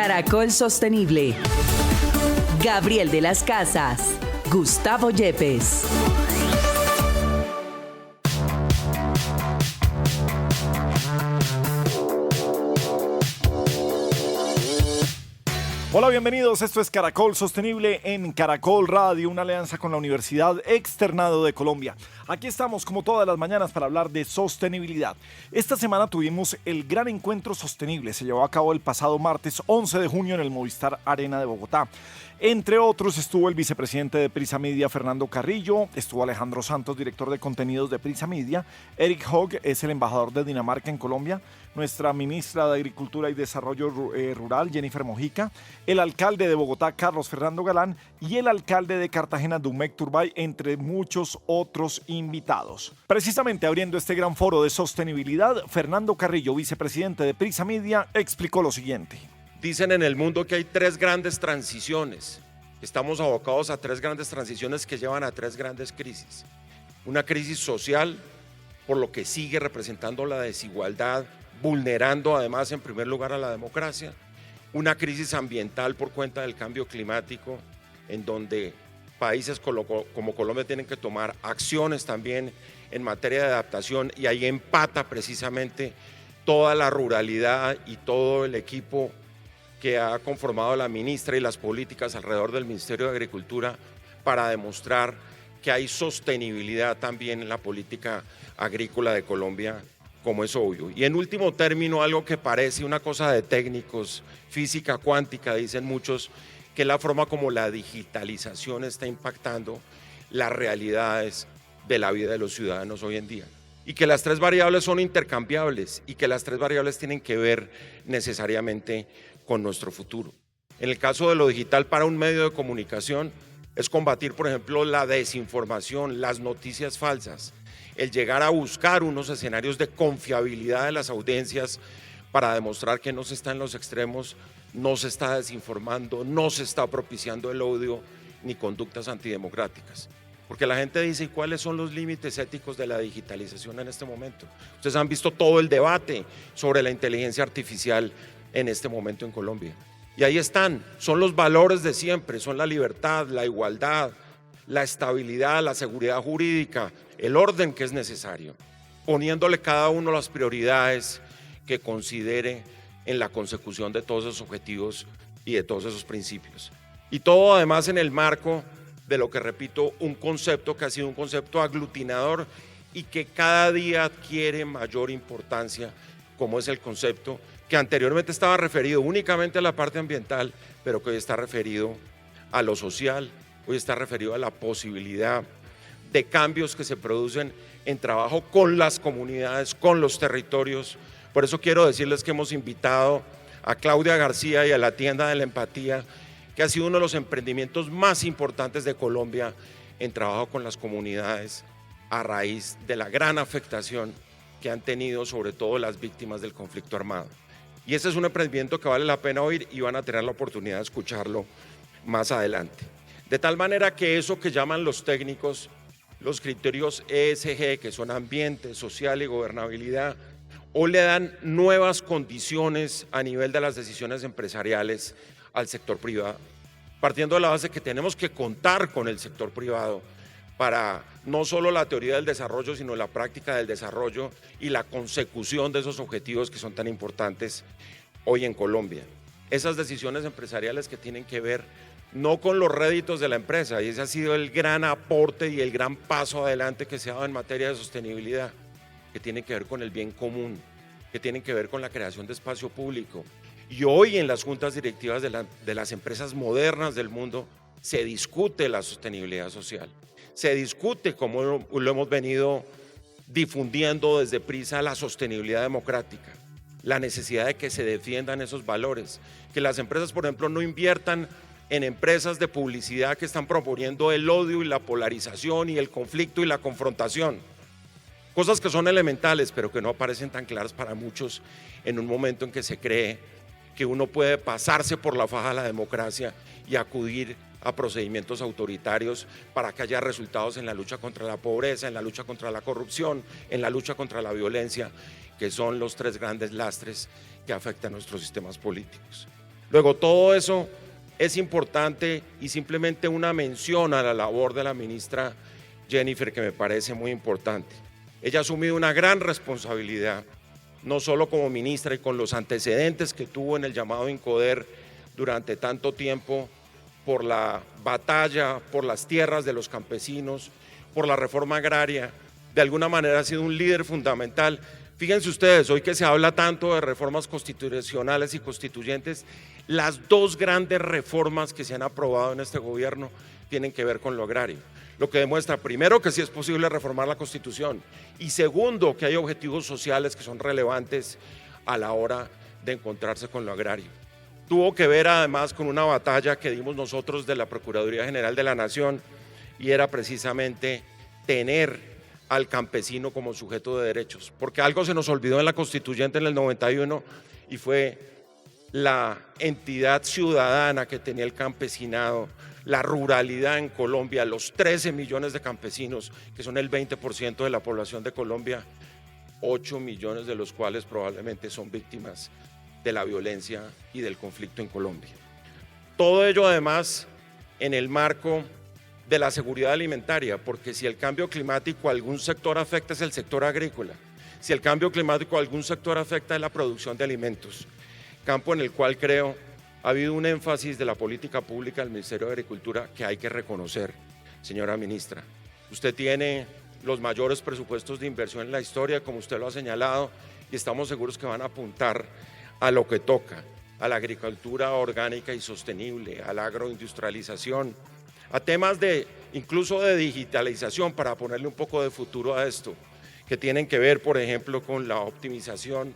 Caracol Sostenible. Gabriel de las Casas. Gustavo Yepes. Hola, bienvenidos. Esto es Caracol Sostenible en Caracol Radio, una alianza con la Universidad Externado de Colombia. Aquí estamos como todas las mañanas para hablar de sostenibilidad. Esta semana tuvimos el Gran Encuentro Sostenible. Se llevó a cabo el pasado martes 11 de junio en el Movistar Arena de Bogotá. Entre otros estuvo el vicepresidente de Prisa Media, Fernando Carrillo, estuvo Alejandro Santos, director de contenidos de Prisa Media, Eric Hogg es el embajador de Dinamarca en Colombia, nuestra ministra de Agricultura y Desarrollo Rural, Jennifer Mojica, el alcalde de Bogotá, Carlos Fernando Galán, y el alcalde de Cartagena, Dumec Turbay, entre muchos otros invitados. Precisamente abriendo este gran foro de sostenibilidad, Fernando Carrillo, vicepresidente de Prisa Media, explicó lo siguiente. Dicen en el mundo que hay tres grandes transiciones. Estamos abocados a tres grandes transiciones que llevan a tres grandes crisis. Una crisis social, por lo que sigue representando la desigualdad, vulnerando además en primer lugar a la democracia. Una crisis ambiental por cuenta del cambio climático, en donde países como Colombia tienen que tomar acciones también en materia de adaptación, y ahí empata precisamente toda la ruralidad y todo el equipo que ha conformado la ministra y las políticas alrededor del Ministerio de Agricultura para demostrar que hay sostenibilidad también en la política agrícola de Colombia, como es obvio. Y en último término, algo que parece una cosa de técnicos, física cuántica, dicen muchos, que es la forma como la digitalización está impactando las realidades de la vida de los ciudadanos hoy en día. Y que las tres variables son intercambiables y que las tres variables tienen que ver necesariamente con nuestro futuro. En el caso de lo digital para un medio de comunicación es combatir, por ejemplo, la desinformación, las noticias falsas, el llegar a buscar unos escenarios de confiabilidad de las audiencias para demostrar que no se está en los extremos, no se está desinformando, no se está propiciando el odio ni conductas antidemocráticas. Porque la gente dice, ¿y cuáles son los límites éticos de la digitalización en este momento? Ustedes han visto todo el debate sobre la inteligencia artificial en este momento en Colombia. Y ahí están, son los valores de siempre, son la libertad, la igualdad, la estabilidad, la seguridad jurídica, el orden que es necesario, poniéndole cada uno las prioridades que considere en la consecución de todos esos objetivos y de todos esos principios. Y todo además en el marco de lo que, repito, un concepto que ha sido un concepto aglutinador y que cada día adquiere mayor importancia, como es el concepto que anteriormente estaba referido únicamente a la parte ambiental, pero que hoy está referido a lo social, hoy está referido a la posibilidad de cambios que se producen en trabajo con las comunidades, con los territorios. Por eso quiero decirles que hemos invitado a Claudia García y a la Tienda de la Empatía, que ha sido uno de los emprendimientos más importantes de Colombia en trabajo con las comunidades a raíz de la gran afectación que han tenido sobre todo las víctimas del conflicto armado. Y ese es un emprendimiento que vale la pena oír y van a tener la oportunidad de escucharlo más adelante. De tal manera que eso que llaman los técnicos, los criterios ESG, que son ambiente, social y gobernabilidad, o le dan nuevas condiciones a nivel de las decisiones empresariales al sector privado, partiendo de la base que tenemos que contar con el sector privado para no solo la teoría del desarrollo, sino la práctica del desarrollo y la consecución de esos objetivos que son tan importantes hoy en Colombia. Esas decisiones empresariales que tienen que ver no con los réditos de la empresa, y ese ha sido el gran aporte y el gran paso adelante que se ha dado en materia de sostenibilidad, que tiene que ver con el bien común, que tienen que ver con la creación de espacio público. Y hoy en las juntas directivas de las empresas modernas del mundo se discute la sostenibilidad social. Se discute, como lo hemos venido difundiendo desde Prisa, la sostenibilidad democrática, la necesidad de que se defiendan esos valores, que las empresas, por ejemplo, no inviertan en empresas de publicidad que están proponiendo el odio y la polarización y el conflicto y la confrontación. Cosas que son elementales, pero que no aparecen tan claras para muchos en un momento en que se cree que uno puede pasarse por la faja de la democracia y acudir a procedimientos autoritarios para que haya resultados en la lucha contra la pobreza, en la lucha contra la corrupción, en la lucha contra la violencia, que son los tres grandes lastres que afectan nuestros sistemas políticos. Luego, todo eso es importante y simplemente una mención a la labor de la ministra Jennifer que me parece muy importante. Ella ha asumido una gran responsabilidad, no solo como ministra y con los antecedentes que tuvo en el llamado Incoder durante tanto tiempo por la batalla, por las tierras de los campesinos, por la reforma agraria, de alguna manera ha sido un líder fundamental. Fíjense ustedes, hoy que se habla tanto de reformas constitucionales y constituyentes, las dos grandes reformas que se han aprobado en este gobierno tienen que ver con lo agrario. Lo que demuestra, primero, que sí es posible reformar la Constitución y segundo, que hay objetivos sociales que son relevantes a la hora de encontrarse con lo agrario. Tuvo que ver además con una batalla que dimos nosotros de la Procuraduría General de la Nación y era precisamente tener al campesino como sujeto de derechos, porque algo se nos olvidó en la Constituyente en el 91 y fue la entidad ciudadana que tenía el campesinado, la ruralidad en Colombia, los 13 millones de campesinos, que son el 20% de la población de Colombia, 8 millones de los cuales probablemente son víctimas de la violencia y del conflicto en Colombia. Todo ello además en el marco de la seguridad alimentaria, porque si el cambio climático a algún sector afecta es el sector agrícola, si el cambio climático a algún sector afecta es la producción de alimentos, campo en el cual creo ha habido un énfasis de la política pública del Ministerio de Agricultura que hay que reconocer, señora ministra. Usted tiene los mayores presupuestos de inversión en la historia, como usted lo ha señalado, y estamos seguros que van a apuntar a lo que toca, a la agricultura orgánica y sostenible, a la agroindustrialización, a temas incluso de digitalización, para ponerle un poco de futuro a esto, que tienen que ver, por ejemplo, con la optimización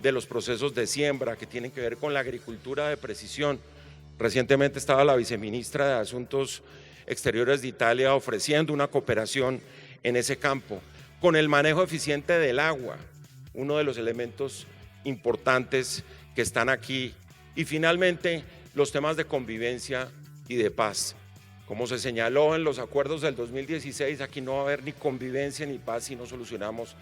de los procesos de siembra, que tienen que ver con la agricultura de precisión. Recientemente estaba la viceministra de Asuntos Exteriores de Italia ofreciendo una cooperación en ese campo, con el manejo eficiente del agua, uno de los elementos importantes que están aquí, y finalmente los temas de convivencia y de paz. Como se señaló en los acuerdos del 2016, aquí no va a haber ni convivencia ni paz si no solucionamos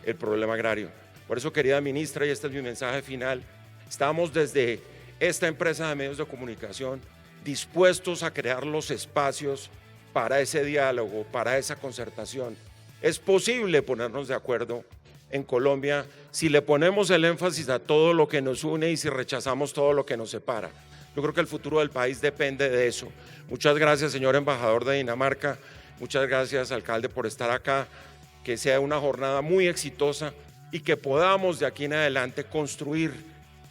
el problema agrario. Por eso, querida ministra, y este es mi mensaje final, estamos desde esta empresa de medios de comunicación dispuestos a crear los espacios para ese diálogo, para esa concertación. Es posible ponernos de acuerdo en Colombia si le ponemos el énfasis a todo lo que nos une y si rechazamos todo lo que nos separa. Yo creo que el futuro del país depende de eso. Muchas gracias, señor embajador de Dinamarca, muchas gracias, alcalde, por estar acá, que sea una jornada muy exitosa y que podamos de aquí en adelante construir,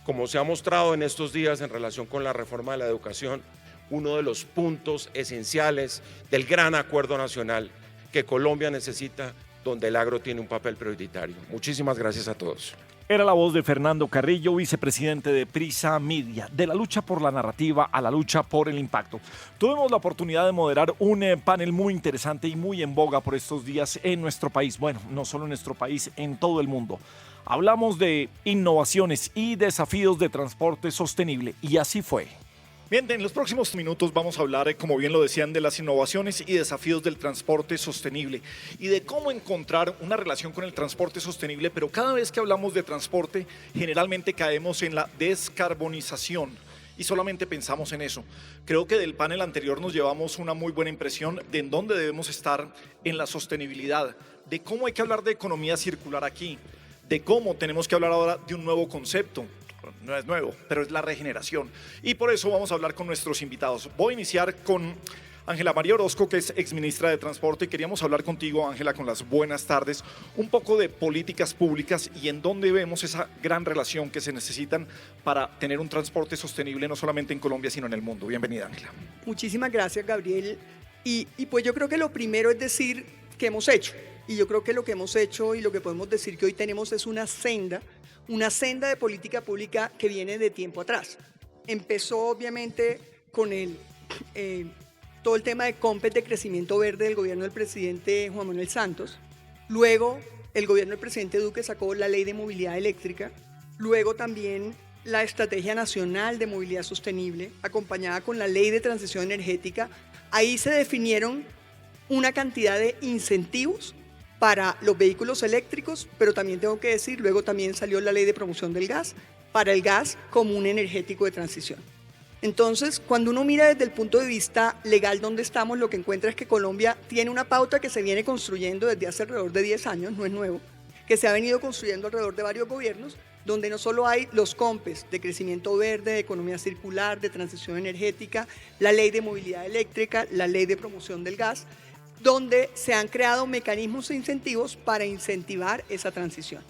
como se ha mostrado en estos días en relación con la reforma de la educación, uno de los puntos esenciales del gran acuerdo nacional que Colombia necesita, donde el agro tiene un papel prioritario. Muchísimas gracias a todos. Era la voz de Fernando Carrillo, vicepresidente de Prisa Media, de la lucha por la narrativa a la lucha por el impacto. Tuvimos la oportunidad de moderar un panel muy interesante y muy en boga por estos días en nuestro país. Bueno, no solo en nuestro país, en todo el mundo. Hablamos de innovaciones y desafíos de transporte sostenible, y así fue. Bien, en los próximos minutos vamos a hablar, como bien lo decían, de las innovaciones y desafíos del transporte sostenible y de cómo encontrar una relación con el transporte sostenible, pero cada vez que hablamos de transporte generalmente caemos en la descarbonización y solamente pensamos en eso. Creo que del panel anterior nos llevamos una muy buena impresión de en dónde debemos estar en la sostenibilidad, de cómo hay que hablar de economía circular aquí, de cómo tenemos que hablar ahora de un nuevo concepto. No es nuevo, pero es la regeneración. Y por eso vamos a hablar con nuestros invitados. Voy a iniciar con Ángela María Orozco, que es exministra de Transporte. Queríamos hablar contigo, Ángela, con las buenas tardes, un poco de políticas públicas y en dónde vemos esa gran relación que se necesitan para tener un transporte sostenible no solamente en Colombia, sino en el mundo. Bienvenida, Ángela. Muchísimas gracias, Gabriel. Y pues yo creo que lo primero es decir qué hemos hecho. Y yo creo que lo que hemos hecho y lo que podemos decir que hoy tenemos es una senda de política pública que viene de tiempo atrás. Empezó obviamente con todo el tema de COMPES de crecimiento verde del gobierno del presidente Juan Manuel Santos. Luego el gobierno del presidente Duque sacó la ley de movilidad eléctrica. Luego también la Estrategia Nacional de Movilidad Sostenible, acompañada con la Ley de Transición Energética. Ahí se definieron una cantidad de incentivos para los vehículos eléctricos, pero también tengo que decir, luego también salió la ley de promoción del gas, para el gas como un energético de transición. Entonces, cuando uno mira desde el punto de vista legal donde estamos, lo que encuentra es que Colombia tiene una pauta que se viene construyendo desde hace alrededor de 10 años, no es nuevo, que se ha venido construyendo alrededor de varios gobiernos, donde no solo hay los COMPES de crecimiento verde, de economía circular, de transición energética, la ley de movilidad eléctrica, la ley de promoción del gas, donde se han creado mecanismos e incentivos para incentivar esa transición.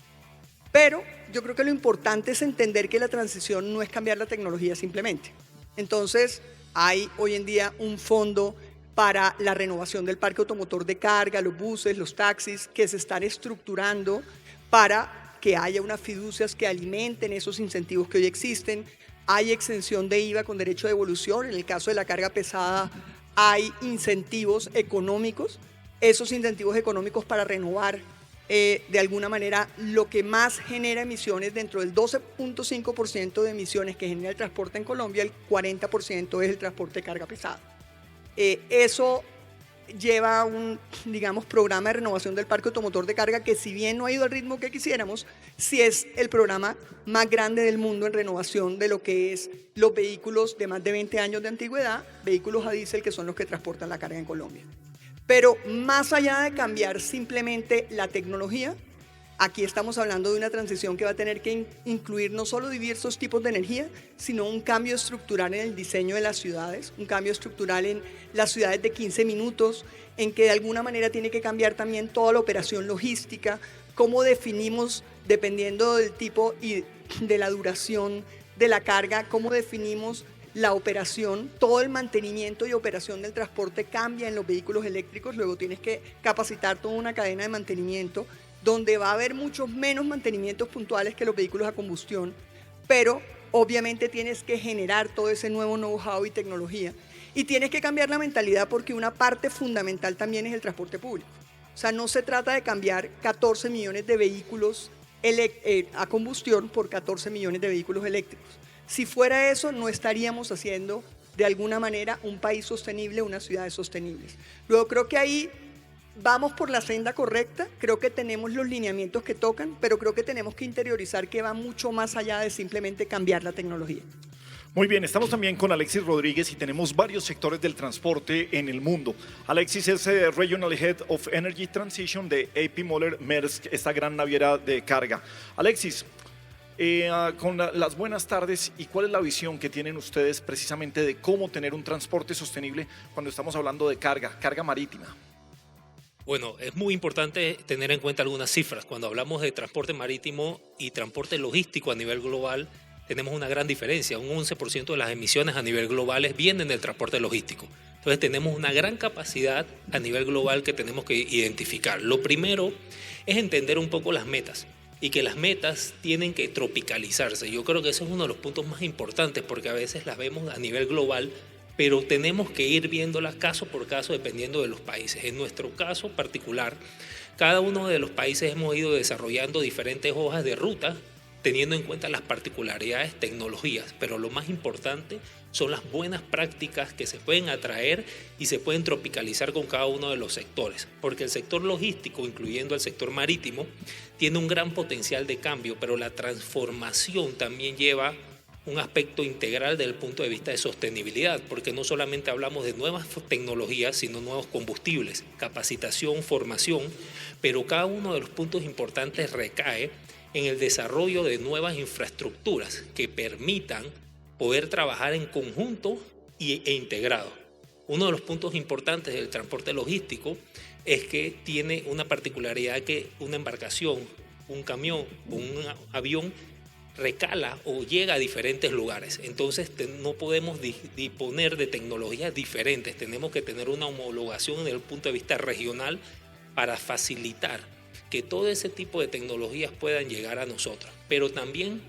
Pero yo creo que lo importante es entender que la transición no es cambiar la tecnología simplemente. Entonces, hay hoy en día un fondo para la renovación del parque automotor de carga, los buses, los taxis, que se están estructurando para que haya unas fiducias que alimenten esos incentivos que hoy existen. Hay exención de IVA con derecho de devolución. En el caso de la carga pesada hay incentivos económicos. Esos incentivos económicos para renovar de alguna manera lo que más genera emisiones, dentro del 12.5% de emisiones que genera el transporte en Colombia, el 40% es el transporte de carga pesada. Eso lleva un, digamos, programa de renovación del parque automotor de carga que, si bien no ha ido al ritmo que quisiéramos, sí es el programa más grande del mundo en renovación de lo que es los vehículos de más de 20 años de antigüedad, vehículos a diésel, que son los que transportan la carga en Colombia. Pero más allá de cambiar simplemente la tecnología, aquí estamos hablando de una transición que va a tener que incluir no solo diversos tipos de energía, sino un cambio estructural en el diseño de las ciudades, un cambio estructural en las ciudades de 15 minutos, en que de alguna manera tiene que cambiar también toda la operación logística, cómo definimos, dependiendo del tipo y de la duración de la carga, cómo definimos la operación, todo el mantenimiento y operación del transporte cambia en los vehículos eléctricos. Luego tienes que capacitar toda una cadena de mantenimiento donde va a haber muchos menos mantenimientos puntuales que los vehículos a combustión, pero obviamente tienes que generar todo ese nuevo know-how y tecnología, y tienes que cambiar la mentalidad, porque una parte fundamental también es el transporte público. O sea, no se trata de cambiar 14 millones de vehículos a combustión por 14 millones de vehículos eléctricos. Si fuera eso, no estaríamos haciendo de alguna manera un país sostenible, unas ciudades sostenibles. Luego creo que ahí vamos por la senda correcta, creo que tenemos los lineamientos que tocan, pero creo que tenemos que interiorizar que va mucho más allá de simplemente cambiar la tecnología. Muy bien, estamos también con Alexis Rodríguez y tenemos varios sectores del transporte en el mundo. Alexis es Regional Head of Energy Transition de A.P. Moller Maersk, esta gran naviera de carga. Alexis, con las buenas tardes, ¿y cuál es la visión que tienen ustedes precisamente de cómo tener un transporte sostenible cuando estamos hablando de carga marítima? Bueno, es muy importante tener en cuenta algunas cifras. Cuando hablamos de transporte marítimo y transporte logístico a nivel global, tenemos una gran diferencia. Un 11% de las emisiones a nivel global vienen del transporte logístico. Entonces tenemos una gran capacidad a nivel global que tenemos que identificar. Lo primero es entender un poco las metas, y que las metas tienen que tropicalizarse. Yo creo que ese es uno de los puntos más importantes, porque a veces las vemos a nivel global, pero tenemos que ir viéndolas caso por caso dependiendo de los países. En nuestro caso particular, cada uno de los países hemos ido desarrollando diferentes hojas de ruta teniendo en cuenta las particularidades, tecnologías, pero lo más importante son las buenas prácticas que se pueden atraer y se pueden tropicalizar con cada uno de los sectores, porque el sector logístico, incluyendo el sector marítimo, tiene un gran potencial de cambio, pero la transformación también lleva un aspecto integral desde el punto de vista de sostenibilidad, porque no solamente hablamos de nuevas tecnologías, sino nuevos combustibles, capacitación, formación, pero cada uno de los puntos importantes recae en el desarrollo de nuevas infraestructuras que permitan poder trabajar en conjunto e integrado. Uno de los puntos importantes del transporte logístico es que tiene una particularidad, que una embarcación, un camión, un avión recala o llega a diferentes lugares. Entonces no podemos disponer de tecnologías diferentes, tenemos que tener una homologación desde el punto de vista regional para facilitar que todo ese tipo de tecnologías puedan llegar a nosotros, pero también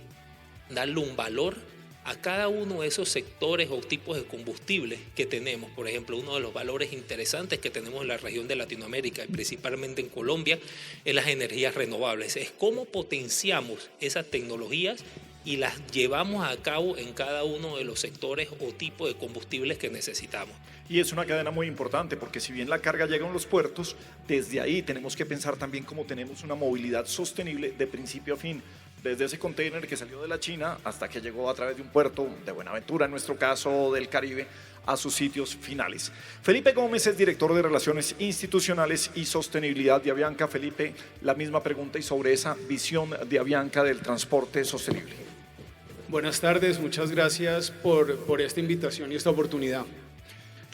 darle un valor a cada uno de esos sectores o tipos de combustibles que tenemos. Por ejemplo, uno de los valores interesantes que tenemos en la región de Latinoamérica y principalmente en Colombia es las energías renovables. Es cómo potenciamos esas tecnologías y las llevamos a cabo en cada uno de los sectores o tipos de combustibles que necesitamos. Y es una cadena muy importante, porque si bien la carga llega a los puertos, desde ahí tenemos que pensar también cómo tenemos una movilidad sostenible de principio a fin. desde ese container que salió de la China hasta que llegó a través de un puerto de Buenaventura, en nuestro caso del Caribe, a sus sitios finales. Felipe Gómez es director de Relaciones Institucionales y Sostenibilidad de Avianca. Felipe, la misma pregunta y sobre esa visión de Avianca del transporte sostenible. Buenas tardes, muchas gracias por esta invitación y esta oportunidad.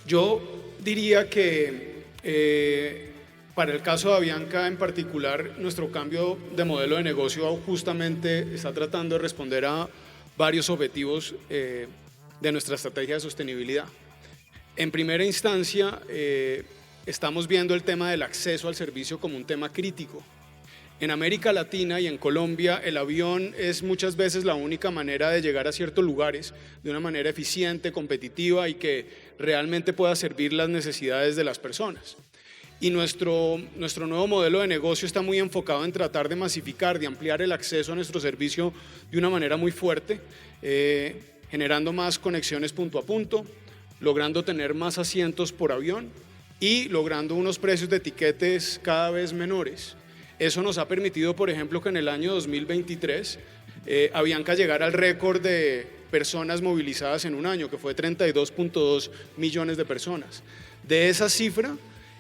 Yo diría que para el caso de Avianca en particular, nuestro cambio de modelo de negocio justamente está tratando de responder a varios objetivos de nuestra estrategia de sostenibilidad. En primera instancia, estamos viendo el tema del acceso al servicio como un tema crítico. En América Latina y en Colombia, el avión es muchas veces la única manera de llegar a ciertos lugares de una manera eficiente, competitiva y que realmente pueda servir las necesidades de las personas. Y nuestro nuevo modelo de negocio está muy enfocado en tratar de masificar, de ampliar el acceso a nuestro servicio de una manera muy fuerte, generando más conexiones punto a punto, logrando tener más asientos por avión y logrando unos precios de tiquetes cada vez menores. Eso nos ha permitido, por ejemplo, que en el año 2023 Avianca llegara al récord de personas movilizadas en un año, que fue 32.2 millones de personas. De esa cifra,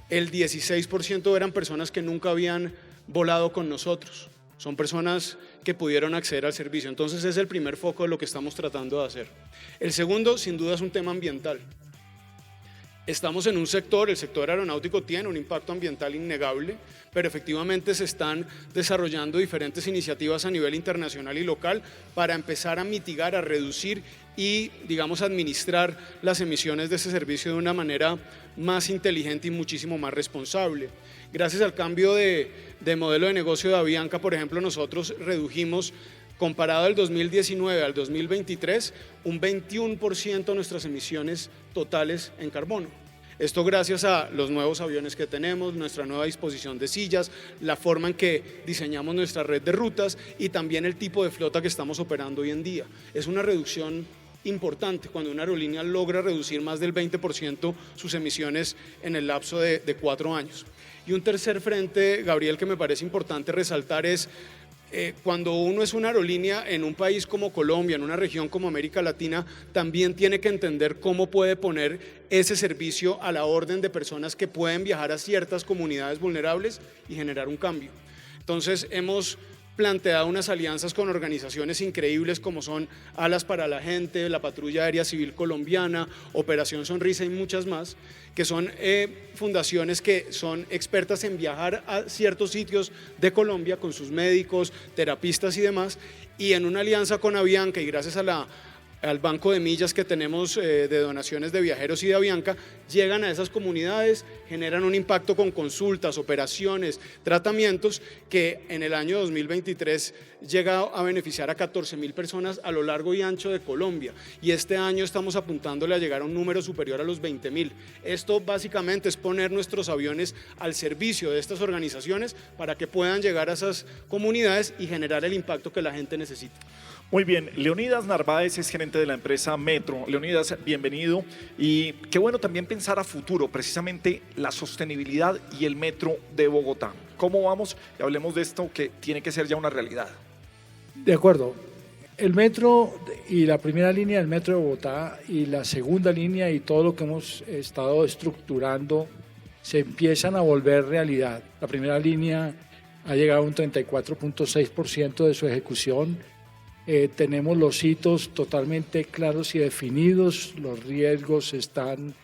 el 16% eran personas que nunca habían volado con nosotros. Son personas que pudieron acceder al servicio. Entonces es el primer foco de lo que estamos tratando de hacer. El segundo, sin duda, es un tema ambiental. Estamos en un sector, el sector aeronáutico tiene un impacto ambiental innegable, pero efectivamente se están desarrollando diferentes iniciativas a nivel internacional y local para empezar a mitigar, a reducir y, digamos, administrar las emisiones de ese servicio de una manera más inteligente y muchísimo más responsable. Gracias al cambio de modelo de negocio de Avianca, por ejemplo, nosotros redujimos, comparado del 2019 al 2023, un 21% nuestras emisiones totales en carbono. Esto gracias a los nuevos aviones que tenemos, nuestra nueva disposición de sillas, la forma en que diseñamos nuestra red de rutas y también el tipo de flota que estamos operando hoy en día. Es una reducción importante cuando una aerolínea logra reducir más del 20% sus emisiones en el lapso de 4 años. Y un tercer frente, Gabriel, que me parece importante resaltar es cuando uno es una aerolínea en un país como Colombia, en una región como América Latina, también tiene que entender cómo puede poner ese servicio a la orden de personas que pueden viajar a ciertas comunidades vulnerables y generar un cambio. Entonces hemos planteado unas alianzas con organizaciones increíbles como son Alas para la Gente, la Patrulla Aérea Civil Colombiana, Operación Sonrisa y muchas más, que son fundaciones que son expertas en viajar a ciertos sitios de Colombia con sus médicos, terapistas y demás, y en una alianza con Avianca y gracias a al banco de millas que tenemos de donaciones de viajeros y de Avianca, llegan a esas comunidades, generan un impacto con consultas, operaciones, tratamientos que en el año 2023 llega a beneficiar a 14.000 personas a lo largo y ancho de Colombia y este año estamos apuntándole a llegar a un número superior a los 20.000. Esto básicamente es poner nuestros aviones al servicio de estas organizaciones para que puedan llegar a esas comunidades y generar el impacto que la gente necesita. Muy bien, Leonidas Narváez es gerente de la empresa Metro. Leonidas, bienvenido. Y qué bueno también pensar a futuro, precisamente la sostenibilidad y el Metro de Bogotá. ¿Cómo vamos? Y hablemos de esto que tiene que ser ya una realidad. De acuerdo. El metro y la primera línea del Metro de Bogotá y la segunda línea y todo lo que hemos estado estructurando se empiezan a volver realidad. La primera línea ha llegado a un 34.6% de su ejecución. Tenemos los hitos totalmente claros y definidos, los riesgos están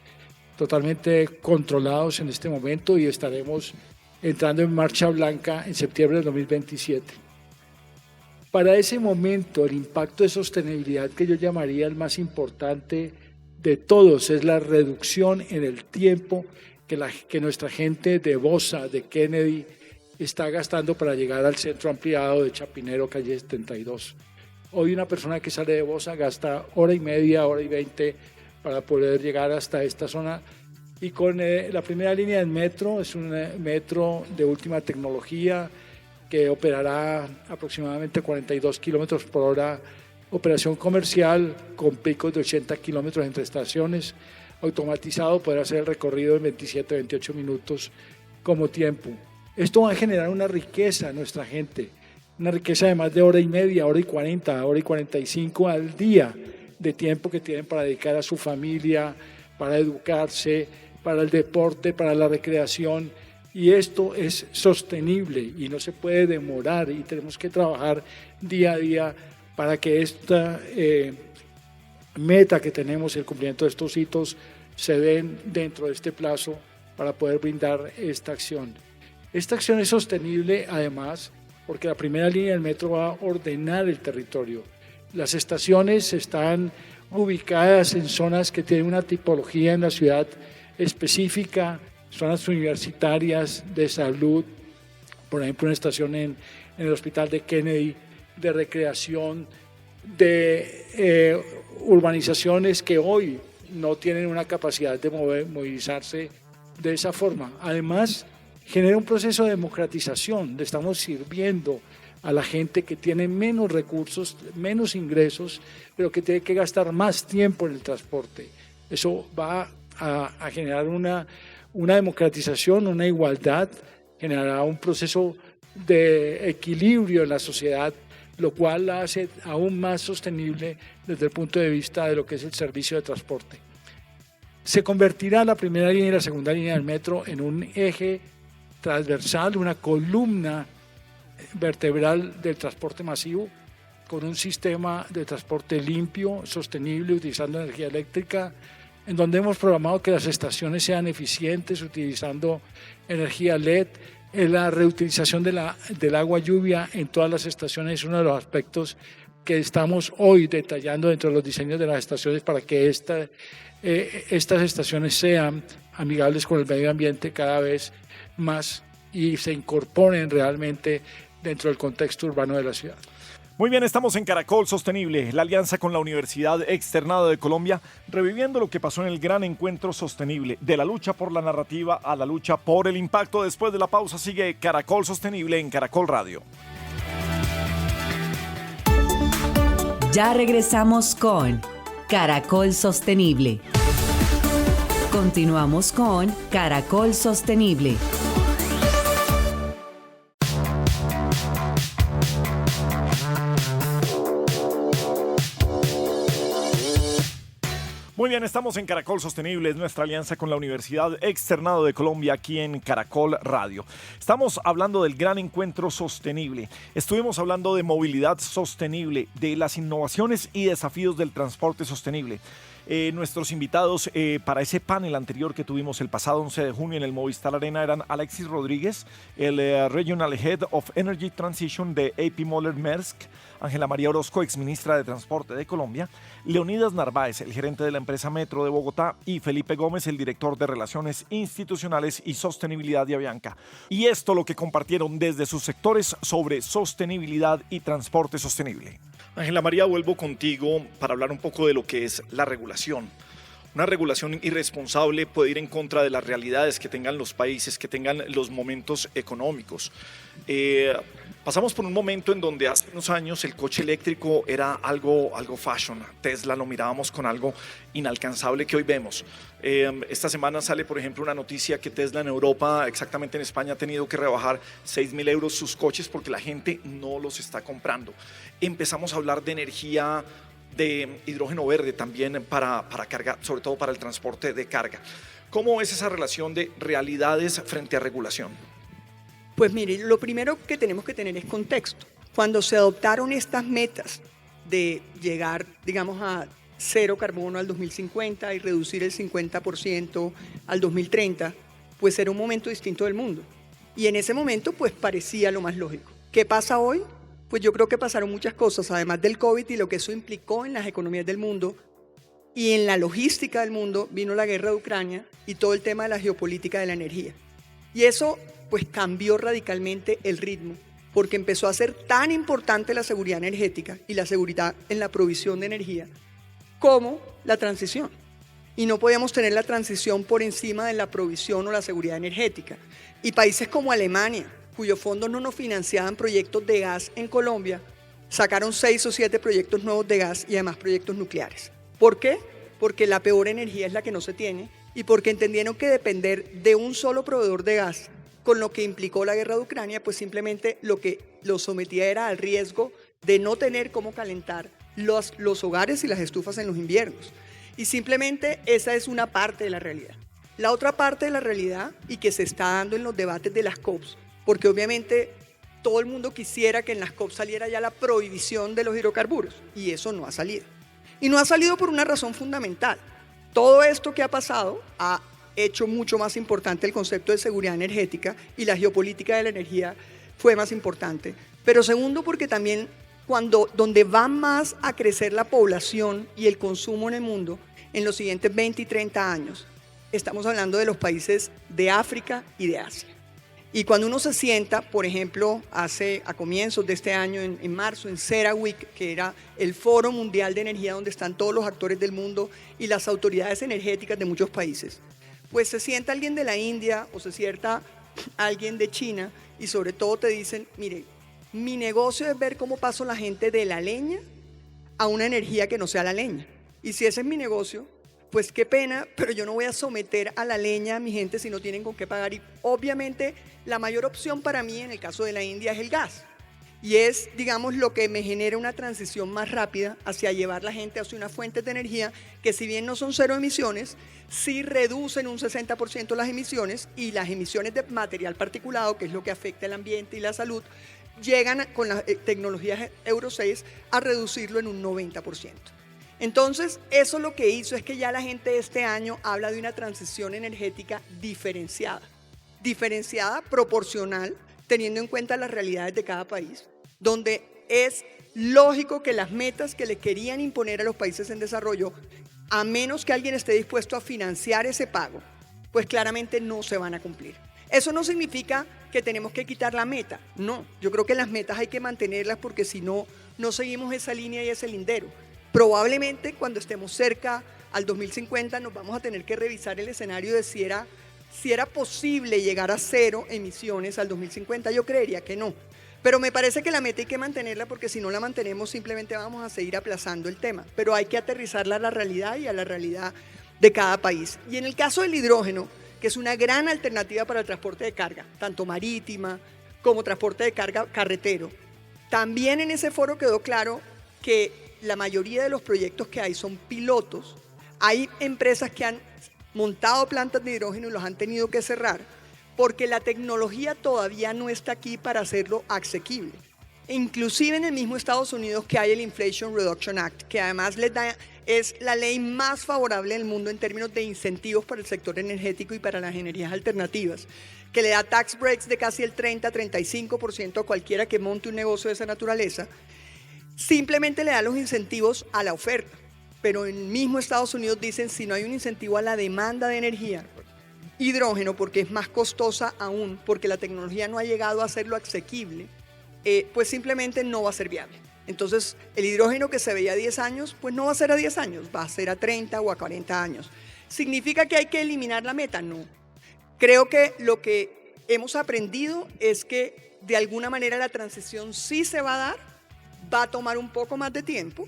totalmente controlados en este momento y estaremos entrando en marcha blanca en septiembre del 2027. Para ese momento, el impacto de sostenibilidad que yo llamaría el más importante de todos es la reducción en el tiempo que nuestra gente de Bosa, de Kennedy, está gastando para llegar al centro ampliado de Chapinero, calle 72. Hoy una persona que sale de Bosa gasta hora y media, hora y 20 para poder llegar hasta esta zona. Y con la primera línea del metro, es un metro de última tecnología que operará aproximadamente 42 kilómetros por hora, operación comercial con picos de 80 kilómetros entre estaciones, automatizado, podrá hacer el recorrido en 27, 28 minutos como tiempo. Esto va a generar una riqueza a nuestra gente. una riqueza de más de hora y media, hora y 40, hora y 45 al día de tiempo que tienen para dedicar a su familia, para educarse, para el deporte, para la recreación. Y esto es sostenible y no se puede demorar y tenemos que trabajar día a día para que esta meta que tenemos, el cumplimiento de estos hitos, se den dentro de este plazo para poder brindar esta acción. Esta acción es sostenible además porque la primera línea del metro va a ordenar el territorio. Las estaciones están ubicadas en zonas que tienen una tipología en la ciudad específica, zonas universitarias, de salud, por ejemplo una estación en el Hospital de Kennedy, de recreación, de urbanizaciones que hoy no tienen una capacidad de movilizarse de esa forma. Además, genera un proceso de democratización, le estamos sirviendo a la gente que tiene menos recursos, menos ingresos, pero que tiene que gastar más tiempo en el transporte. Eso va a generar una democratización, una igualdad, generará un proceso de equilibrio en la sociedad, lo cual la hace aún más sostenible desde el punto de vista de lo que es el servicio de transporte. Se convertirá la primera línea y la segunda línea del metro en un eje transversal, una columna vertebral del transporte masivo, con un sistema de transporte limpio, sostenible, utilizando energía eléctrica, en donde hemos programado que las estaciones sean eficientes, utilizando energía LED. La reutilización del agua lluvia en todas las estaciones es uno de los aspectos que estamos hoy detallando dentro de los diseños de las estaciones para que estas estaciones sean amigables con el medio ambiente cada vez más y se incorporen realmente dentro del contexto urbano de la ciudad. Muy bien, estamos en Caracol Sostenible, la alianza con la Universidad Externado de Colombia, reviviendo lo que pasó en el gran encuentro sostenible, de la lucha por la narrativa a la lucha por el impacto. Después de la pausa sigue Caracol Sostenible en Caracol Radio. Ya regresamos con Caracol Sostenible. Continuamos con Caracol Sostenible. Muy bien, estamos en Caracol Sostenible, es nuestra alianza con la Universidad Externado de Colombia aquí en Caracol Radio. Estamos hablando del gran encuentro sostenible. Estuvimos hablando de movilidad sostenible, de las innovaciones y desafíos del transporte sostenible. Nuestros invitados para ese panel anterior que tuvimos el pasado 11 de junio en el Movistar Arena eran Alexis Rodríguez, el Regional Head of Energy Transition de A.P. Moller Maersk, Ángela María Orozco, exministra de Transporte de Colombia, Leonidas Narváez, el gerente de la empresa Metro de Bogotá, y Felipe Gómez, el director de Relaciones Institucionales y Sostenibilidad de Avianca. Y esto lo que compartieron desde sus sectores sobre sostenibilidad y transporte sostenible. Ángela María, vuelvo contigo para hablar un poco de lo que es la regulación. Una regulación irresponsable puede ir en contra de las realidades que tengan los países, que tengan los momentos económicos. Pasamos por un momento en donde hace unos años el coche eléctrico era algo fashion. Tesla lo mirábamos con algo inalcanzable que hoy vemos. Esta semana sale, por ejemplo, una noticia que Tesla en Europa, exactamente en España, ha tenido que rebajar 6.000 euros sus coches porque la gente no los está comprando. Empezamos a hablar de energía de hidrógeno verde también para carga, sobre todo para el transporte de carga. ¿Cómo es esa relación de realidades frente a regulación? Pues mire, lo primero que tenemos que tener es contexto. Cuando se adoptaron estas metas de llegar, digamos, a cero carbono al 2050 y reducir el 50% al 2030, pues era un momento distinto del mundo. Y en ese momento, pues parecía lo más lógico. ¿Qué pasa hoy? Pues yo creo que pasaron muchas cosas, además del COVID y lo que eso implicó en las economías del mundo y en la logística del mundo. Vino la guerra de Ucrania y todo el tema de la geopolítica de la energía. Y eso pues cambió radicalmente el ritmo, porque empezó a ser tan importante la seguridad energética y la seguridad en la provisión de energía como la transición. Y no podíamos tener la transición por encima de la provisión o la seguridad energética. Y países como Alemania, cuyos fondos no nos financiaban proyectos de gas en Colombia, sacaron 6 o 7 proyectos nuevos de gas y además proyectos nucleares. ¿Por qué? Porque la peor energía es la que no se tiene y porque entendieron que depender de un solo proveedor de gas con lo que implicó la guerra de Ucrania, pues simplemente lo que lo sometía era al riesgo de no tener cómo calentar los hogares y las estufas en los inviernos. Y simplemente esa es una parte de la realidad. La otra parte de la realidad, y que se está dando en los debates de las COPs, porque obviamente todo el mundo quisiera que en las COP saliera ya la prohibición de los hidrocarburos, y eso no ha salido. Y no ha salido por una razón fundamental. Todo esto que ha pasado ha hecho mucho más importante el concepto de seguridad energética, y la geopolítica de la energía fue más importante. Pero segundo, porque también donde va más a crecer la población y el consumo en el mundo en los siguientes 20 y 30 años, estamos hablando de los países de África y de Asia. Y cuando uno se sienta, por ejemplo, a comienzos de este año, en marzo, en CERAWeek, que era el Foro Mundial de Energía, donde están todos los actores del mundo y las autoridades energéticas de muchos países, pues se sienta alguien de la India o se sienta alguien de China y sobre todo te dicen, mire, mi negocio es ver cómo paso la gente de la leña a una energía que no sea la leña. Y si ese es mi negocio, pues qué pena, pero yo no voy a someter a la leña a mi gente si no tienen con qué pagar. Y obviamente la mayor opción para mí en el caso de la India es el gas. Y es, digamos, lo que me genera una transición más rápida hacia llevar la gente hacia unas fuentes de energía que, si bien no son cero emisiones, sí reducen un 60% las emisiones, y las emisiones de material particulado, que es lo que afecta el ambiente y la salud, llegan con las tecnologías Euro 6 a reducirlo en un 90%. Entonces, eso lo que hizo es que ya la gente este año habla de una transición energética diferenciada proporcional, teniendo en cuenta las realidades de cada país, donde es lógico que las metas que le querían imponer a los países en desarrollo, a menos que alguien esté dispuesto a financiar ese pago, pues claramente no se van a cumplir. Eso no significa que tenemos que quitar la meta, no. Yo creo que las metas hay que mantenerlas, porque si no, no seguimos esa línea y ese lindero. Probablemente cuando estemos cerca al 2050 nos vamos a tener que revisar el escenario de si era posible llegar a cero emisiones al 2050. Yo creería que no. Pero me parece que la meta hay que mantenerla, porque si no la mantenemos simplemente vamos a seguir aplazando el tema. Pero hay que aterrizarla a la realidad y a la realidad de cada país. Y en el caso del hidrógeno, que es una gran alternativa para el transporte de carga, tanto marítima como transporte de carga carretero, también en ese foro quedó claro que la mayoría de los proyectos que hay son pilotos. Hay empresas que han montado plantas de hidrógeno y los han tenido que cerrar porque la tecnología todavía no está aquí para hacerlo asequible. Inclusive en el mismo Estados Unidos, que hay el Inflation Reduction Act, que además es la ley más favorable del mundo en términos de incentivos para el sector energético y para las energías alternativas, que le da tax breaks de casi el 30-35% a cualquiera que monte un negocio de esa naturaleza. Simplemente le da los incentivos a la oferta, pero en el mismo Estados Unidos dicen, si no hay un incentivo a la demanda de energía, hidrógeno, porque es más costosa aún, porque la tecnología no ha llegado a hacerlo asequible, pues simplemente no va a ser viable. Entonces, el hidrógeno que se veía a 10 años, pues no va a ser a 10 años, va a ser a 30 o a 40 años. ¿Significa que hay que eliminar la meta? No. Creo que lo que hemos aprendido es que de alguna manera la transición sí se va a dar, va a tomar un poco más de tiempo,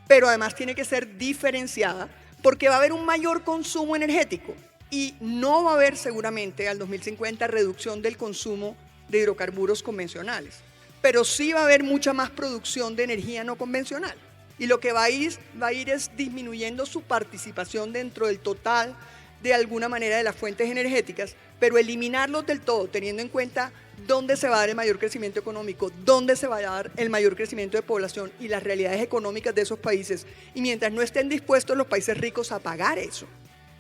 pero además tiene que ser diferenciada, porque va a haber un mayor consumo energético y no va a haber seguramente al 2050 reducción del consumo de hidrocarburos convencionales, pero sí va a haber mucha más producción de energía no convencional, y lo que va a ir es disminuyendo su participación dentro del total de alguna manera de las fuentes energéticas, pero eliminarlos del todo, teniendo en cuenta dónde se va a dar el mayor crecimiento económico, dónde se va a dar el mayor crecimiento de población y las realidades económicas de esos países. Y mientras no estén dispuestos los países ricos a pagar eso,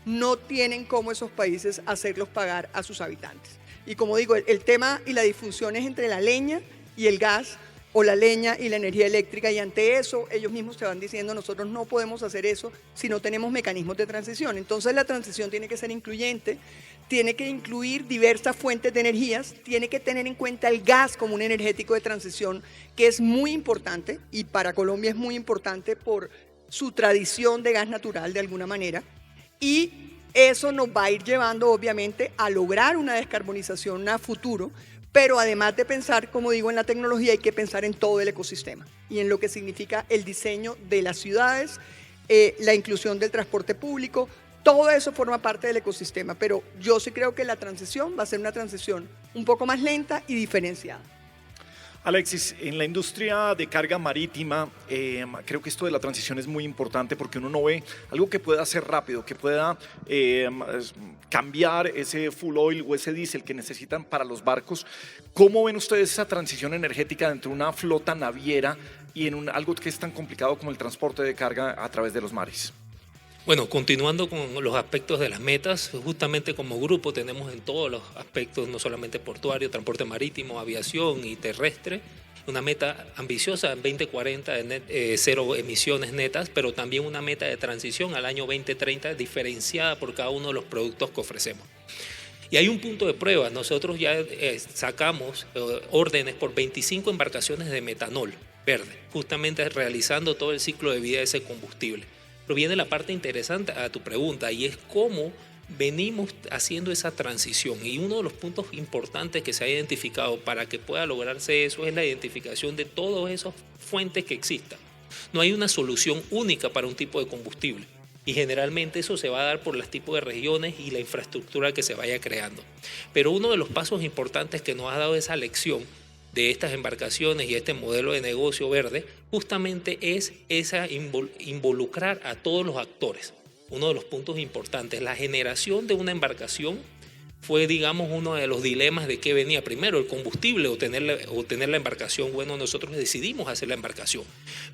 no tienen cómo esos países hacerlos pagar a sus habitantes. Y como digo, el tema y la disfunción es entre la leña y el gas, o la leña y la energía eléctrica, y ante eso ellos mismos te van diciendo, nosotros no podemos hacer eso si no tenemos mecanismos de transición. Entonces la transición tiene que ser incluyente, tiene que incluir diversas fuentes de energías, tiene que tener en cuenta el gas como un energético de transición, que es muy importante, y para Colombia es muy importante por su tradición de gas natural de alguna manera, y eso nos va a ir llevando obviamente a lograr una descarbonización a futuro. Pero además de pensar, como digo, en la tecnología, hay que pensar en todo el ecosistema y en lo que significa el diseño de las ciudades, la inclusión del transporte público, Todo eso forma parte del ecosistema, pero yo sí creo que la transición va a ser una transición un poco más lenta y diferenciada. Alexis, en la industria de carga marítima, creo que esto de la transición es muy importante porque uno no ve algo que pueda ser rápido, que pueda cambiar ese full oil o ese diésel que necesitan para los barcos. ¿Cómo ven ustedes esa transición energética dentro de una flota naviera y en algo que es tan complicado como el transporte de carga a través de los mares? Bueno, continuando con los aspectos de las metas, justamente como grupo tenemos en todos los aspectos, no solamente portuario, transporte marítimo, aviación y terrestre, una meta ambiciosa en 2040 de cero emisiones netas, pero también una meta de transición al año 2030 diferenciada por cada uno de los productos que ofrecemos. Y hay un punto de prueba, nosotros ya sacamos órdenes por 25 embarcaciones de metanol verde, justamente realizando todo el ciclo de vida de ese combustible. Pero viene la parte interesante a tu pregunta y es cómo venimos haciendo esa transición. Y uno de los puntos importantes que se ha identificado para que pueda lograrse eso es la identificación de todas esas fuentes que existan. No hay una solución única para un tipo de combustible y generalmente eso se va a dar por los tipos de regiones y la infraestructura que se vaya creando. Pero uno de los pasos importantes que nos ha dado esa lección de estas embarcaciones y este modelo de negocio verde, justamente es involucrar a todos los actores. Uno de los puntos importantes, la generación de una embarcación fue, digamos, uno de los dilemas de qué venía primero, el combustible o tener la embarcación. Bueno, nosotros decidimos hacer la embarcación.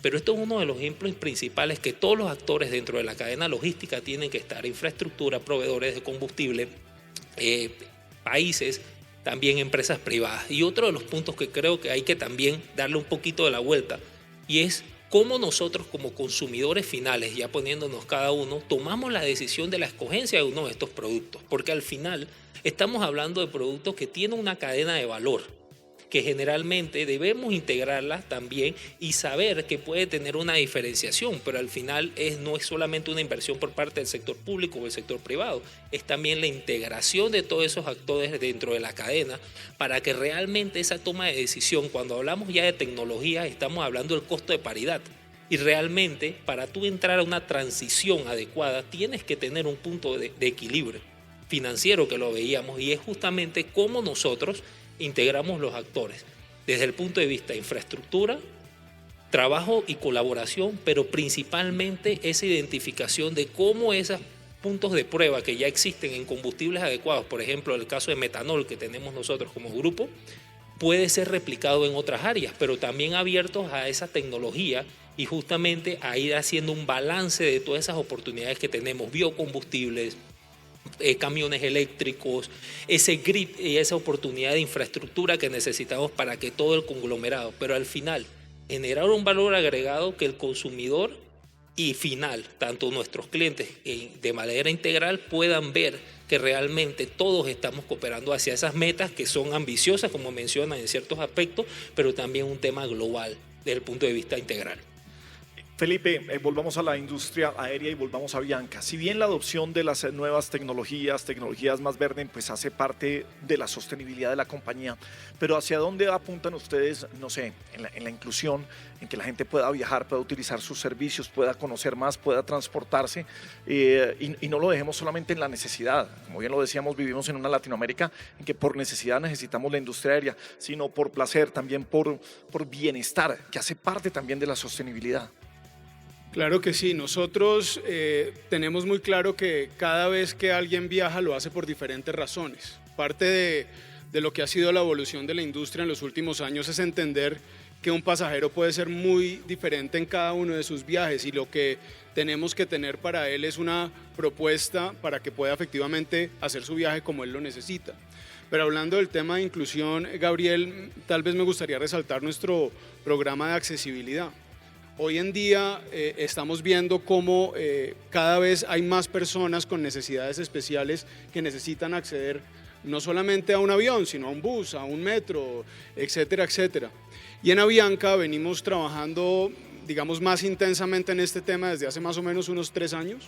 Pero esto es uno de los ejemplos principales que todos los actores dentro de la cadena logística tienen que estar, infraestructura, proveedores de combustible, países, también empresas privadas. Y otro de los puntos que creo que hay que también darle un poquito de la vuelta y es cómo nosotros como consumidores finales, ya poniéndonos cada uno, tomamos la decisión de la escogencia de uno de estos productos, porque al final estamos hablando de productos que tienen una cadena de valor, que generalmente debemos integrarla también y saber que puede tener una diferenciación, pero al final no es solamente una inversión por parte del sector público o del sector privado, es también la integración de todos esos actores dentro de la cadena para que realmente esa toma de decisión, cuando hablamos ya de tecnología, estamos hablando del costo de paridad. Y realmente para tú entrar a una transición adecuada tienes que tener un punto de equilibrio financiero que lo veíamos y es justamente cómo nosotros integramos los actores desde el punto de vista de infraestructura, trabajo y colaboración, pero principalmente esa identificación de cómo esos puntos de prueba que ya existen en combustibles adecuados, por ejemplo el caso de metanol que tenemos nosotros como grupo, puede ser replicado en otras áreas, pero también abiertos a esa tecnología y justamente a ir haciendo un balance de todas esas oportunidades que tenemos, biocombustibles, camiones eléctricos, ese grid y esa oportunidad de infraestructura que necesitamos para que todo el conglomerado, pero al final generar un valor agregado que el consumidor y final, tanto nuestros clientes de manera integral puedan ver que realmente todos estamos cooperando hacia esas metas que son ambiciosas, como mencionan en ciertos aspectos, pero también un tema global desde el punto de vista integral. Felipe, volvamos a la industria aérea y volvamos a Avianca. Si bien la adopción de las nuevas tecnologías más verdes, pues hace parte de la sostenibilidad de la compañía, pero ¿hacia dónde apuntan ustedes, no sé, en la inclusión, en que la gente pueda viajar, pueda utilizar sus servicios, pueda conocer más, pueda transportarse y no lo dejemos solamente en la necesidad? Como bien lo decíamos, vivimos en una Latinoamérica en que por necesidad necesitamos la industria aérea, sino por placer, también por bienestar, que hace parte también de la sostenibilidad. Claro que sí, nosotros tenemos muy claro que cada vez que alguien viaja lo hace por diferentes razones. Parte de lo que ha sido la evolución de la industria en los últimos años es entender que un pasajero puede ser muy diferente en cada uno de sus viajes y lo que tenemos que tener para él es una propuesta para que pueda efectivamente hacer su viaje como él lo necesita. Pero hablando del tema de inclusión, Gabriel, tal vez me gustaría resaltar nuestro programa de accesibilidad. Hoy en día estamos viendo cómo cada vez hay más personas con necesidades especiales que necesitan acceder no solamente a un avión, sino a un bus, a un metro, etcétera, etcétera. Y en Avianca venimos trabajando, digamos, más intensamente en este tema desde hace más o menos unos 3 años,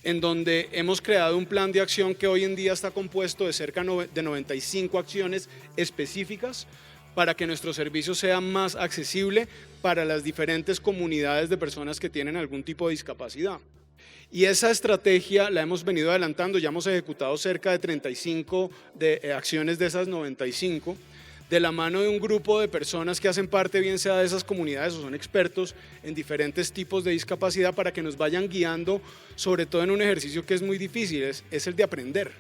en donde hemos creado un plan de acción que hoy en día está compuesto de cerca de 95 acciones específicas para que nuestro servicio sea más accesible para las diferentes comunidades de personas que tienen algún tipo de discapacidad. Y esa estrategia la hemos venido adelantando, ya hemos ejecutado cerca de 35 acciones de esas 95, de la mano de un grupo de personas que hacen parte bien sea de esas comunidades o son expertos en diferentes tipos de discapacidad para que nos vayan guiando, sobre todo en un ejercicio que es muy difícil, es el de aprender,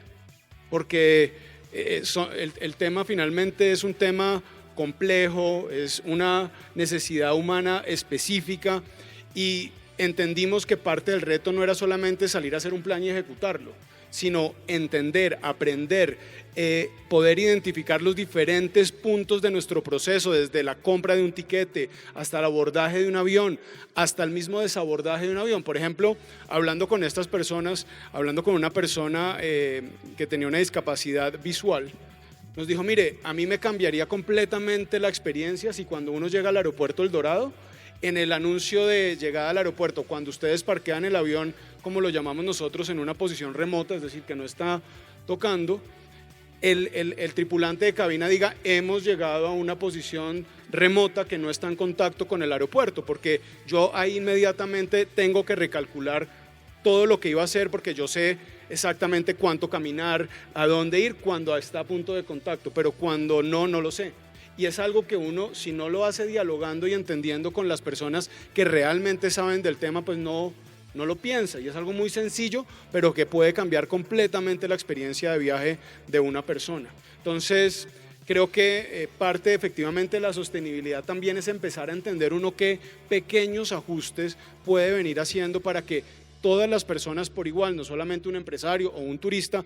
porque el tema finalmente es un tema complejo, es una necesidad humana específica y entendimos que parte del reto no era solamente salir a hacer un plan y ejecutarlo, sino entender, aprender, poder identificar los diferentes puntos de nuestro proceso, desde la compra de un tiquete hasta el abordaje de un avión, hasta el mismo desabordaje de un avión. Por ejemplo, hablando con estas personas, hablando con una persona que tenía una discapacidad visual, nos dijo, mire, a mí me cambiaría completamente la experiencia si cuando uno llega al aeropuerto El Dorado, en el anuncio de llegada al aeropuerto, cuando ustedes parquean el avión, como lo llamamos nosotros, en una posición remota, es decir, que no está tocando, el tripulante de cabina diga, hemos llegado a una posición remota que no está en contacto con el aeropuerto, porque yo ahí inmediatamente tengo que recalcular todo lo que iba a hacer, porque yo sé exactamente cuánto caminar, a dónde ir, cuando está a punto de contacto, pero cuando no lo sé. Y es algo que uno, si no lo hace dialogando y entendiendo con las personas que realmente saben del tema, pues no lo piensa. Y es algo muy sencillo, pero que puede cambiar completamente la experiencia de viaje de una persona. Entonces, creo que parte efectivamente de la sostenibilidad también es empezar a entender uno qué pequeños ajustes puede venir haciendo para que todas las personas por igual, no solamente un empresario o un turista,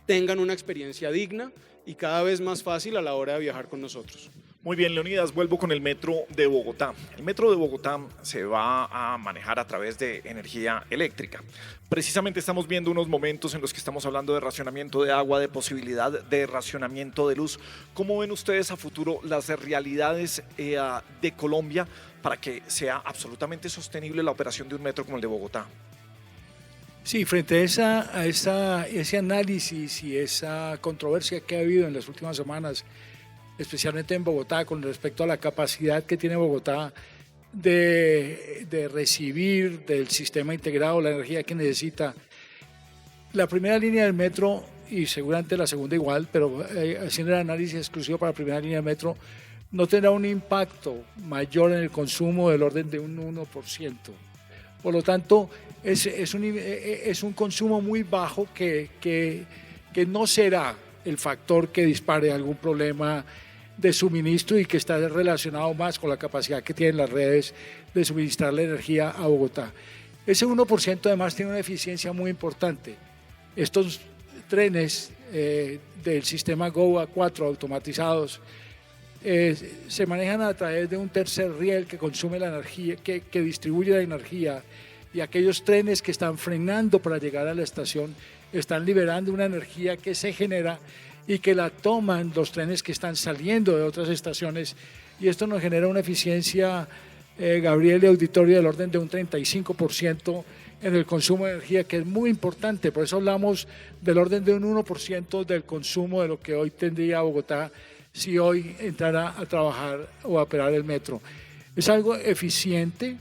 tengan una experiencia digna y cada vez más fácil a la hora de viajar con nosotros. Muy bien, Leonidas, vuelvo con el metro de Bogotá. El metro de Bogotá se va a manejar a través de energía eléctrica. Precisamente estamos viendo unos momentos en los que estamos hablando de racionamiento de agua, de posibilidad de racionamiento de luz. ¿Cómo ven ustedes a futuro las realidades de Colombia para que sea absolutamente sostenible la operación de un metro como el de Bogotá? Sí, frente a ese análisis y esa controversia que ha habido en las últimas semanas, especialmente en Bogotá, con respecto a la capacidad que tiene Bogotá de recibir del sistema integrado la energía que necesita, la primera línea del metro, y seguramente la segunda igual, pero haciendo el análisis exclusivo para la primera línea del metro, no tendrá un impacto mayor en el consumo del orden de un 1%. Por lo tanto, es un consumo muy bajo que no será el factor que dispare algún problema de suministro y que está relacionado más con la capacidad que tienen las redes de suministrar la energía a Bogotá. Ese 1% además tiene una eficiencia muy importante. Estos trenes del sistema GO A4 automatizados se manejan a través de un tercer riel que consume la energía, que distribuye la energía, y aquellos trenes que están frenando para llegar a la estación están liberando una energía que se genera y que la toman los trenes que están saliendo de otras estaciones, y esto nos genera una eficiencia, Gabriel y auditorio, del orden de un 35% en el consumo de energía, que es muy importante. Por eso hablamos del orden de un 1% del consumo de lo que hoy tendría Bogotá si hoy entrara a trabajar o a operar el metro. Es algo eficiente.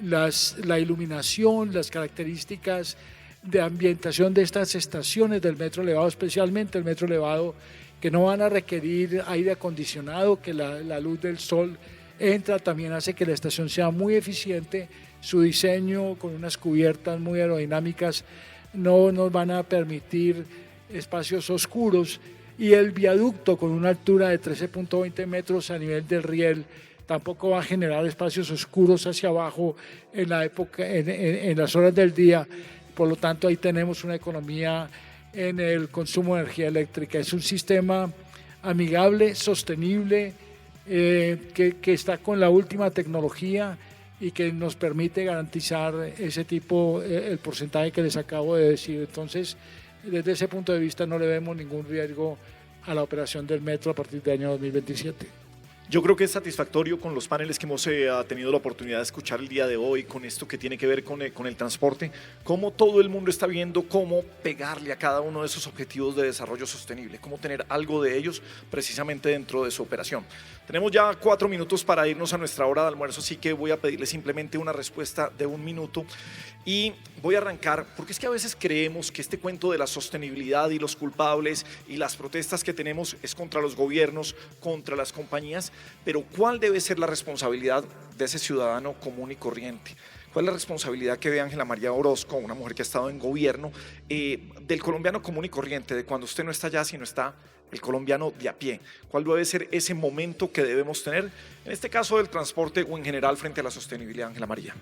La iluminación, las características de ambientación de estas estaciones del metro elevado, especialmente el metro elevado, que no van a requerir aire acondicionado, que la luz del sol entra, también hace que la estación sea muy eficiente. Su diseño con unas cubiertas muy aerodinámicas no nos van a permitir espacios oscuros, y el viaducto con una altura de 13.20 metros a nivel del riel tampoco va a generar espacios oscuros hacia abajo en las horas del día. Por lo tanto, ahí tenemos una economía en el consumo de energía eléctrica. Es un sistema amigable, sostenible, que está con la última tecnología y que nos permite garantizar ese tipo, el porcentaje que les acabo de decir. Entonces, desde ese punto de vista no le vemos ningún riesgo a la operación del metro a partir del año 2027. Yo creo que es satisfactorio con los paneles que hemos tenido la oportunidad de escuchar el día de hoy, con esto que tiene que ver con el transporte, cómo todo el mundo está viendo cómo pegarle a cada uno de esos objetivos de desarrollo sostenible, cómo tener algo de ellos precisamente dentro de su operación. Tenemos ya 4 minutos para irnos a nuestra hora de almuerzo, así que voy a pedirle simplemente una respuesta de 1 minuto y voy a arrancar, porque es que a veces creemos que este cuento de la sostenibilidad y los culpables y las protestas que tenemos es contra los gobiernos, contra las compañías, pero ¿cuál debe ser la responsabilidad de ese ciudadano común y corriente? ¿Cuál es la responsabilidad que ve Ángela María Orozco, una mujer que ha estado en gobierno, del colombiano común y corriente, de cuando usted no está allá, sino está el colombiano de a pie? ¿Cuál debe ser ese momento que debemos tener, en este caso del transporte o en general frente a la sostenibilidad, Ángela María?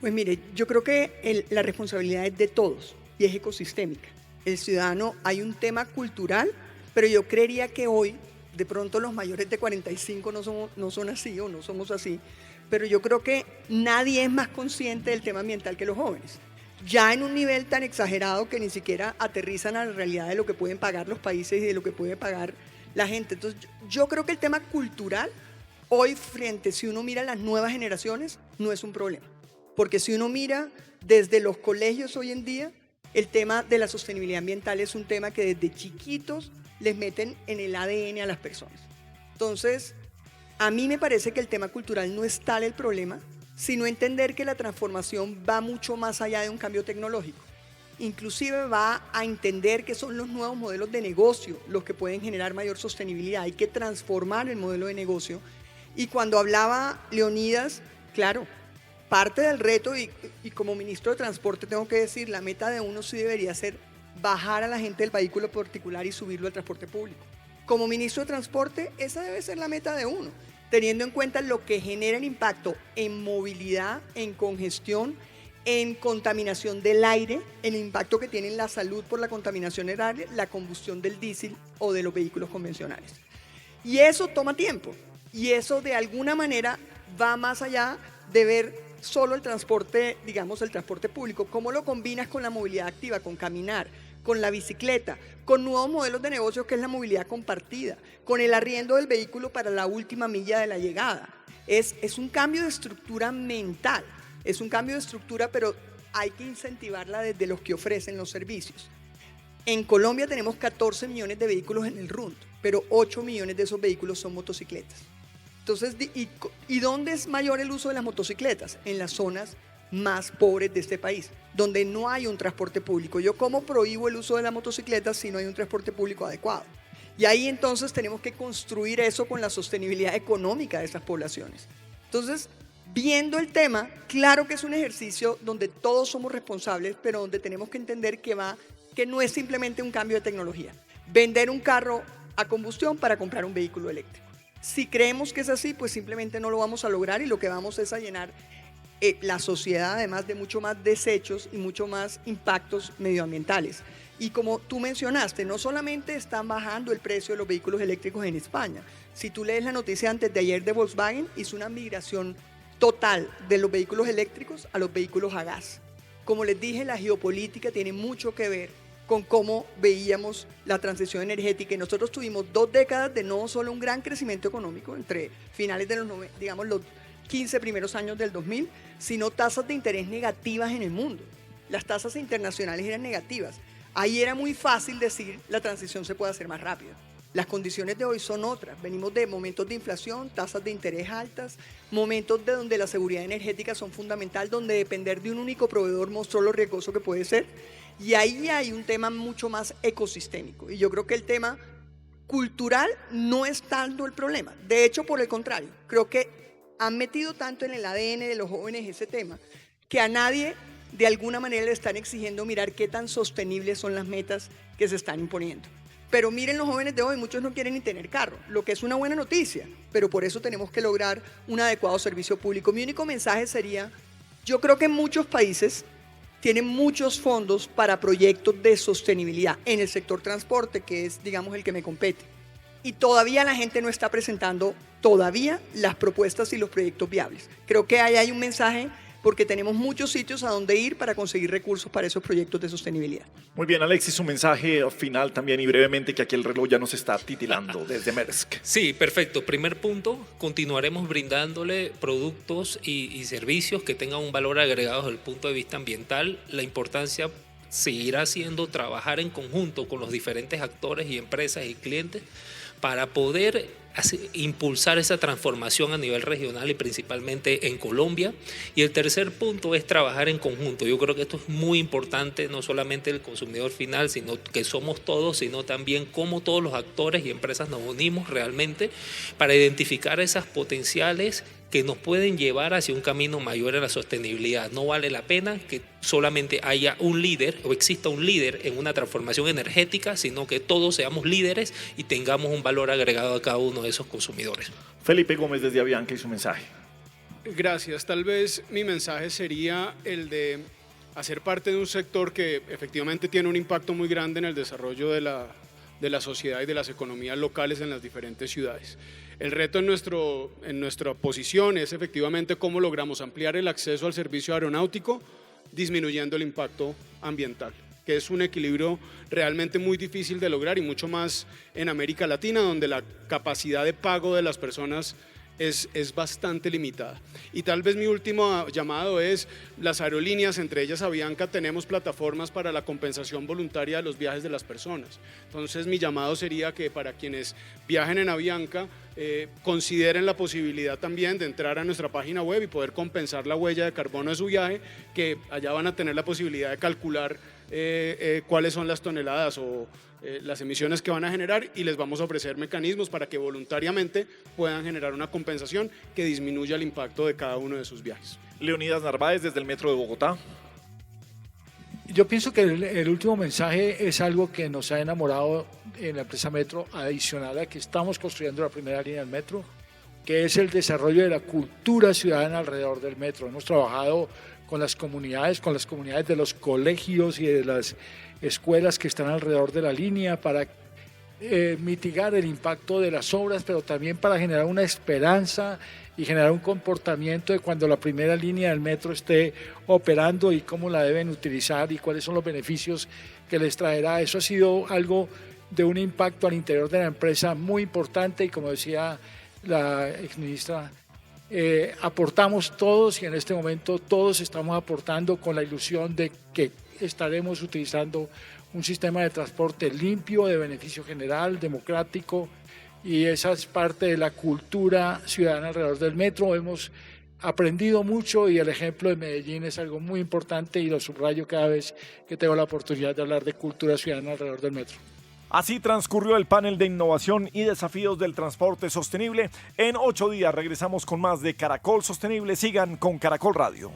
Pues mire, yo creo que la responsabilidad es de todos y es ecosistémica. El ciudadano, hay un tema cultural, pero yo creería que hoy, de pronto los mayores de 45 no son así o no somos así, pero yo creo que nadie es más consciente del tema ambiental que los jóvenes. Ya en un nivel tan exagerado que ni siquiera aterrizan a la realidad de lo que pueden pagar los países y de lo que puede pagar la gente. Entonces, yo creo que el tema cultural, hoy si uno mira las nuevas generaciones, no es un problema. Porque si uno mira desde los colegios hoy en día, el tema de la sostenibilidad ambiental es un tema que desde chiquitos les meten en el ADN a las personas. Entonces, a mí me parece que el tema cultural no es tal el problema, sino entender que la transformación va mucho más allá de un cambio tecnológico. Inclusive va a entender que son los nuevos modelos de negocio los que pueden generar mayor sostenibilidad. Hay que transformar el modelo de negocio. Y cuando hablaba Leonidas, claro, parte del reto, y como ministro de Transporte tengo que decir, la meta de uno sí debería ser bajar a la gente del vehículo particular y subirlo al transporte público. Como ministro de Transporte, esa debe ser la meta de uno, teniendo en cuenta lo que genera el impacto en movilidad, en congestión, en contaminación del aire, el impacto que tiene en la salud por la contaminación del aire, la combustión del diésel o de los vehículos convencionales. Y eso toma tiempo, y eso de alguna manera va más allá de ver solo el transporte, digamos el transporte público. ¿Cómo lo combinas con la movilidad activa, con caminar, con la bicicleta, con nuevos modelos de negocio que es la movilidad compartida, con el arriendo del vehículo para la última milla de la llegada? Es un cambio de estructura mental, es un cambio de estructura, pero hay que incentivarla desde los que ofrecen los servicios. En Colombia tenemos 14 millones de vehículos en el RUNT, pero 8 millones de esos vehículos son motocicletas. Entonces, ¿y dónde es mayor el uso de las motocicletas? En las zonas más pobres de este país, donde no hay un transporte público. ¿Yo cómo prohíbo el uso de las motocicletas si no hay un transporte público adecuado? Y ahí entonces tenemos que construir eso con la sostenibilidad económica de esas poblaciones. Entonces, viendo el tema, claro que es un ejercicio donde todos somos responsables, pero donde tenemos que entender que no es simplemente un cambio de tecnología. Vender un carro a combustión para comprar un vehículo eléctrico. Si creemos que es así, pues simplemente no lo vamos a lograr y lo que vamos es a llenar la sociedad además de mucho más desechos y mucho más impactos medioambientales. Y como tú mencionaste, no solamente están bajando el precio de los vehículos eléctricos en España. Si tú lees la noticia antes de ayer de Volkswagen, hizo una migración total de los vehículos eléctricos a los vehículos a gas. Como les dije, la geopolítica tiene mucho que ver con cómo veíamos la transición energética, y nosotros tuvimos 2 décadas de no solo un gran crecimiento económico entre finales de los 15 primeros años del 2000, sino tasas de interés negativas en el mundo. Las tasas internacionales eran negativas. Ahí era muy fácil decir la transición se puede hacer más rápida. Las condiciones de hoy son otras. Venimos de momentos de inflación, tasas de interés altas, momentos de donde la seguridad energética son fundamental, donde depender de un único proveedor mostró lo riesgoso que puede ser. Y ahí hay un tema mucho más ecosistémico. Y yo creo que el tema cultural no es tanto el problema. De hecho, por el contrario, creo que han metido tanto en el ADN de los jóvenes ese tema que a nadie de alguna manera le están exigiendo mirar qué tan sostenibles son las metas que se están imponiendo. Pero miren los jóvenes de hoy, muchos no quieren ni tener carro, lo que es una buena noticia, pero por eso tenemos que lograr un adecuado servicio público. Mi único mensaje sería, yo creo que muchos países tienen muchos fondos para proyectos de sostenibilidad en el sector transporte, que es, digamos, el que me compete. Y todavía la gente no está presentando todavía las propuestas y los proyectos viables. Creo que ahí hay un mensaje porque tenemos muchos sitios a donde ir para conseguir recursos para esos proyectos de sostenibilidad. Muy bien, Alexis, su mensaje final también y brevemente, que aquí el reloj ya nos está titilando desde Maersk. Sí, perfecto. Primer punto, continuaremos brindándole productos y servicios que tengan un valor agregado desde el punto de vista ambiental. La importancia seguirá siendo trabajar en conjunto con los diferentes actores y empresas y clientes para poder impulsar esa transformación a nivel regional y principalmente en Colombia. Y el tercer punto es trabajar en conjunto. Yo creo que esto es muy importante, no solamente el consumidor final, sino que somos todos, sino también cómo todos los actores y empresas nos unimos realmente para identificar esas potenciales que nos pueden llevar hacia un camino mayor en la sostenibilidad. No vale la pena que solamente haya un líder o exista un líder en una transformación energética, sino que todos seamos líderes y tengamos un valor agregado a cada uno de esos consumidores. Felipe Gómez desde Avianca y su mensaje. Gracias. Tal vez mi mensaje sería el de hacer parte de un sector que efectivamente tiene un impacto muy grande en el desarrollo de la sociedad y de las economías locales en las diferentes ciudades. El reto en nuestra posición es efectivamente cómo logramos ampliar el acceso al servicio aeronáutico disminuyendo el impacto ambiental, que es un equilibrio realmente muy difícil de lograr y mucho más en América Latina, donde la capacidad de pago de las personas es bastante limitada. Y tal vez mi último llamado es las aerolíneas, entre ellas Avianca, tenemos plataformas para la compensación voluntaria de los viajes de las personas. Entonces mi llamado sería que para quienes viajen en Avianca consideren la posibilidad también de entrar a nuestra página web y poder compensar la huella de carbono de su viaje, que allá van a tener la posibilidad de calcular cuáles son las toneladas o las emisiones que van a generar, y les vamos a ofrecer mecanismos para que voluntariamente puedan generar una compensación que disminuya el impacto de cada uno de sus viajes. Leonidas Narváez desde el Metro de Bogotá. Yo pienso que el último mensaje es algo que nos ha enamorado en la empresa Metro, adicional a que estamos construyendo la primera línea del Metro, que es el desarrollo de la cultura ciudadana alrededor del Metro. Hemos trabajado con las comunidades de los colegios y de las escuelas que están alrededor de la línea para mitigar el impacto de las obras, pero también para generar una esperanza y generar un comportamiento de cuando la primera línea del metro esté operando y cómo la deben utilizar y cuáles son los beneficios que les traerá. Eso ha sido algo de un impacto al interior de la empresa muy importante y, como decía la exministra, aportamos todos, y en este momento todos estamos aportando con la ilusión de que estaremos utilizando un sistema de transporte limpio, de beneficio general, democrático, y esa es parte de la cultura ciudadana alrededor del metro. Hemos aprendido mucho y el ejemplo de Medellín es algo muy importante y lo subrayo cada vez que tengo la oportunidad de hablar de cultura ciudadana alrededor del metro. Así transcurrió el panel de innovación y desafíos del transporte sostenible. En 8 días regresamos con más de Caracol Sostenible. Sigan con Caracol Radio.